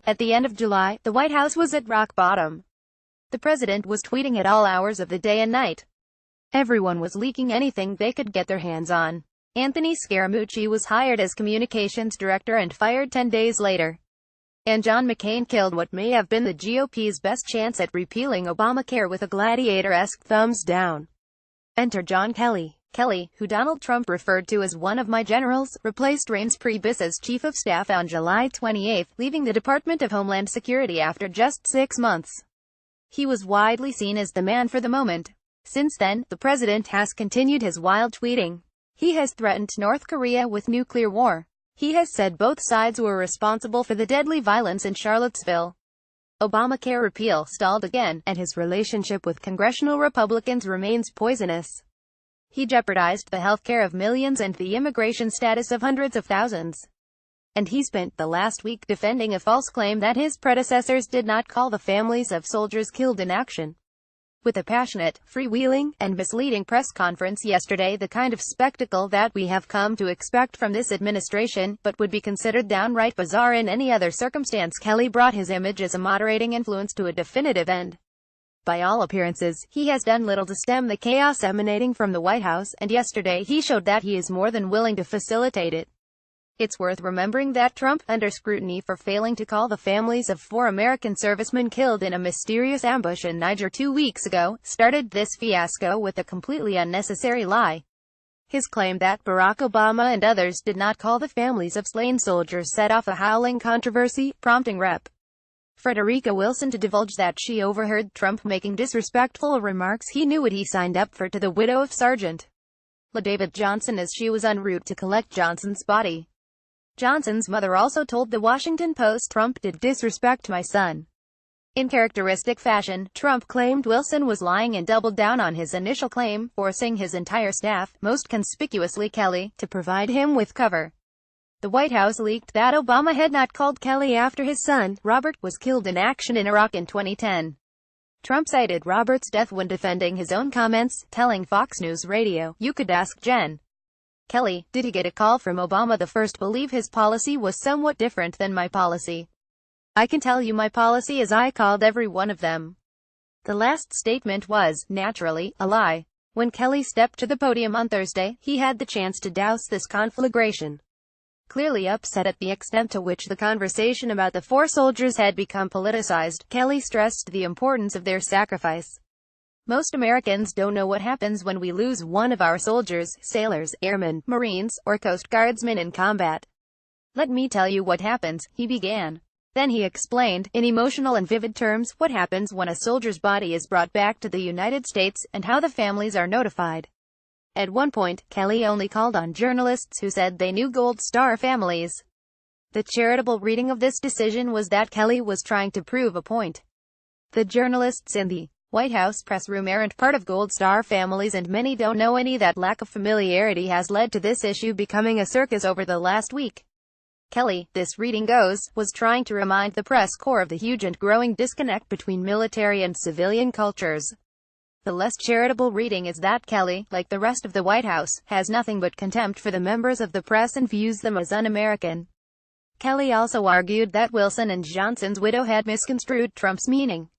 At the end of July, the White House was at rock bottom. The president was tweeting at all hours of the day and night. Everyone was leaking anything they could get their hands on. Anthony Scaramucci was hired as communications director and fired 10 days later. And John McCain killed what may have been the GOP's best chance at repealing Obamacare with a gladiator-esque thumbs down. Enter John Kelly. Kelly, who Donald Trump referred to as one of my generals, replaced Reince Priebus as chief of staff on July 28, leaving the Department of Homeland Security after just 6 months. He was widely seen as the man for the moment. Since then, the president has continued his wild tweeting. He has threatened North Korea with nuclear war. He has said both sides were responsible for the deadly violence in Charlottesville. Obamacare repeal stalled again, and his relationship with congressional Republicans remains poisonous. He jeopardized the health care of millions and the immigration status of hundreds of thousands. And he spent the last week defending a false claim that his predecessors did not call the families of soldiers killed in action. With a passionate, freewheeling, and misleading press conference yesterday, the kind of spectacle that we have come to expect from this administration, but would be considered downright bizarre in any other circumstance, Kelly brought his image as a moderating influence to a definitive end. By all appearances, he has done little to stem the chaos emanating from the White House, and yesterday he showed that he is more than willing to facilitate it. It's worth remembering that Trump, under scrutiny for failing to call the families of 4 American servicemen killed in a mysterious ambush in Niger 2 weeks ago, started this fiasco with a completely unnecessary lie. His claim that Barack Obama and others did not call the families of slain soldiers set off a howling controversy, prompting Rep. Frederica Wilson to divulge that she overheard Trump making disrespectful remarks he knew what he signed up for to the widow of Sergeant LaDavid Johnson as she was en route to collect Johnson's body. Johnson's mother also told The Washington Post, "Trump did disrespect my son." In characteristic fashion, Trump claimed Wilson was lying and doubled down on his initial claim, forcing his entire staff, most conspicuously Kelly, to provide him with cover. The White House leaked that Obama had not called Kelly after his son, Robert, was killed in action in Iraq in 2010. Trump cited Robert's death when defending his own comments, telling Fox News Radio, "You could ask Jen. Kelly, did he get a call from Obama?" The first believe his policy was somewhat different than my policy. "I can tell you my policy is I called every one of them." The last statement was, naturally, a lie. When Kelly stepped to the podium on Thursday, he had the chance to douse this conflagration. Clearly upset at the extent to which the conversation about the 4 soldiers had become politicized, Kelly stressed the importance of their sacrifice. "Most Americans don't know what happens when we lose one of our soldiers, sailors, airmen, Marines, or Coast Guardsmen in combat. Let me tell you what happens," he began. Then he explained, in emotional and vivid terms, what happens when a soldier's body is brought back to the United States, and how the families are notified. At one point, Kelly only called on journalists who said they knew Gold Star families. The charitable reading of this decision was that Kelly was trying to prove a point. The journalists in the White House press room aren't part of Gold Star families, and many don't know any. That lack of familiarity has led to this issue becoming a circus over the last week. Kelly, this reading goes, was trying to remind the press corps of the huge and growing disconnect between military and civilian cultures. The less charitable reading is that Kelly, like the rest of the White House, has nothing but contempt for the members of the press and views them as un-American. Kelly also argued that Wilson and Johnson's widow had misconstrued Trump's meaning.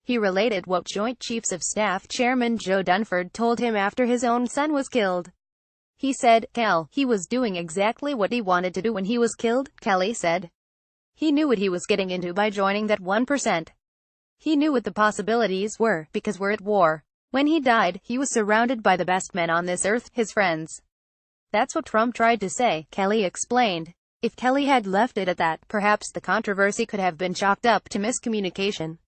He related what Joint Chiefs of Staff Chairman Joe Dunford told him after his own son was killed. He said, he was doing exactly what he wanted to do when he was killed," Kelly said. "He knew what he was getting into by joining that 1%. He knew what the possibilities were, because we're at war. When he died, he was surrounded by the best men on this earth, his friends." That's what Trump tried to say, Kelly explained. If Kelly had left it at that, perhaps the controversy could have been chalked up to miscommunication.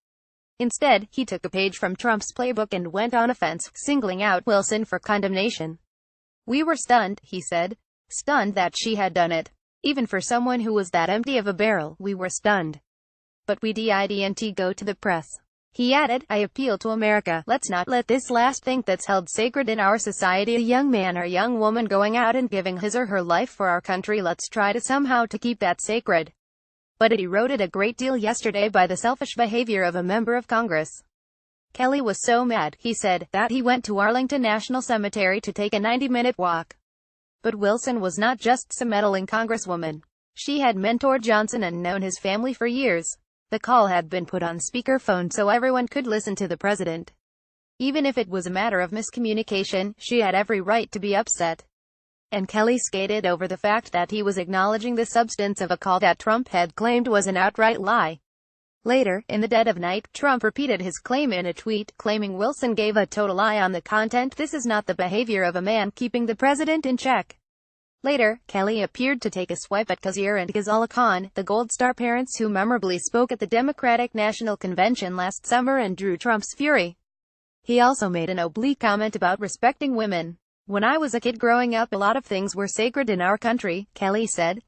Instead, he took a page from Trump's playbook and went on offense, singling out Wilson for condemnation. "We were stunned," he said. "Stunned that she had done it. Even for someone who was that empty of a barrel, we were stunned. But we didn't go to the press." He added, "I appeal to America, let's not let this last thing that's held sacred in our society, a young man or young woman going out and giving his or her life for our country, let's try to somehow to keep that sacred." But it eroded a great deal yesterday by the selfish behavior of a member of Congress. Kelly was so mad, he said, that he went to Arlington National Cemetery to take a 90-minute walk. But Wilson was not just some meddling congresswoman. She had mentored Johnson and known his family for years. The call had been put on speakerphone so everyone could listen to the president. Even if it was a matter of miscommunication, she had every right to be upset. And Kelly skated over the fact that he was acknowledging the substance of a call that Trump had claimed was an outright lie. Later, in the dead of night, Trump repeated his claim in a tweet, claiming Wilson gave a total lie on the content. This is not the behavior of a man keeping the president in check. Later, Kelly appeared to take a swipe at Khizr and Ghazala Khan, the Gold Star parents who memorably spoke at the Democratic National Convention last summer and drew Trump's fury. He also made an oblique comment about respecting women. When I was a kid growing up, a lot of things were sacred in our country, Kelly said.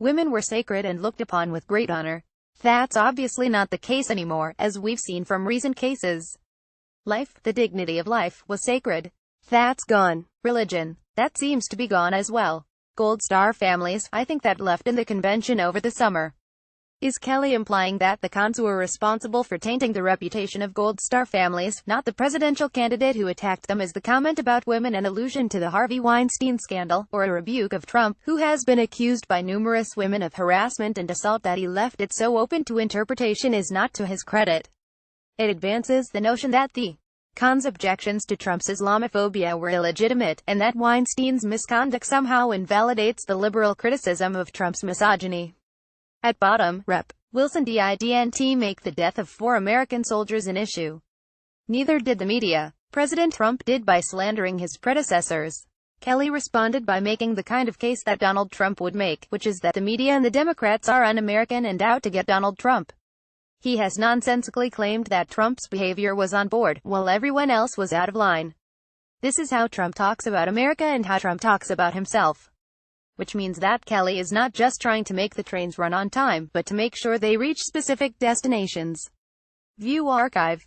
Women were sacred and looked upon with great honor. That's obviously not the case anymore, as we've seen from recent cases. Life, the dignity of life, was sacred. That's gone. Religion, that seems to be gone as well. Gold Star families, I think that left in the convention over the summer. Is Kelly implying that the Khans were responsible for tainting the reputation of Gold Star families, not the presidential candidate who attacked them? Is the comment about women an allusion to the Harvey Weinstein scandal, or a rebuke of Trump, who has been accused by numerous women of harassment and assault? That he left it so open to interpretation is not to his credit. It advances the notion that the Khan's objections to Trump's Islamophobia were illegitimate, and that Weinstein's misconduct somehow invalidates the liberal criticism of Trump's misogyny. At bottom, Rep. Wilson didn't make the death of 4 American soldiers an issue. Neither did the media. President Trump did by slandering his predecessors. Kelly responded by making the kind of case that Donald Trump would make, which is that the media and the Democrats are un-American and out to get Donald Trump. He has nonsensically claimed that Trump's behavior was on board, while everyone else was out of line. This is how Trump talks about America and how Trump talks about himself. Which means that Kelly is not just trying to make the trains run on time, but to make sure they reach specific destinations. View archive.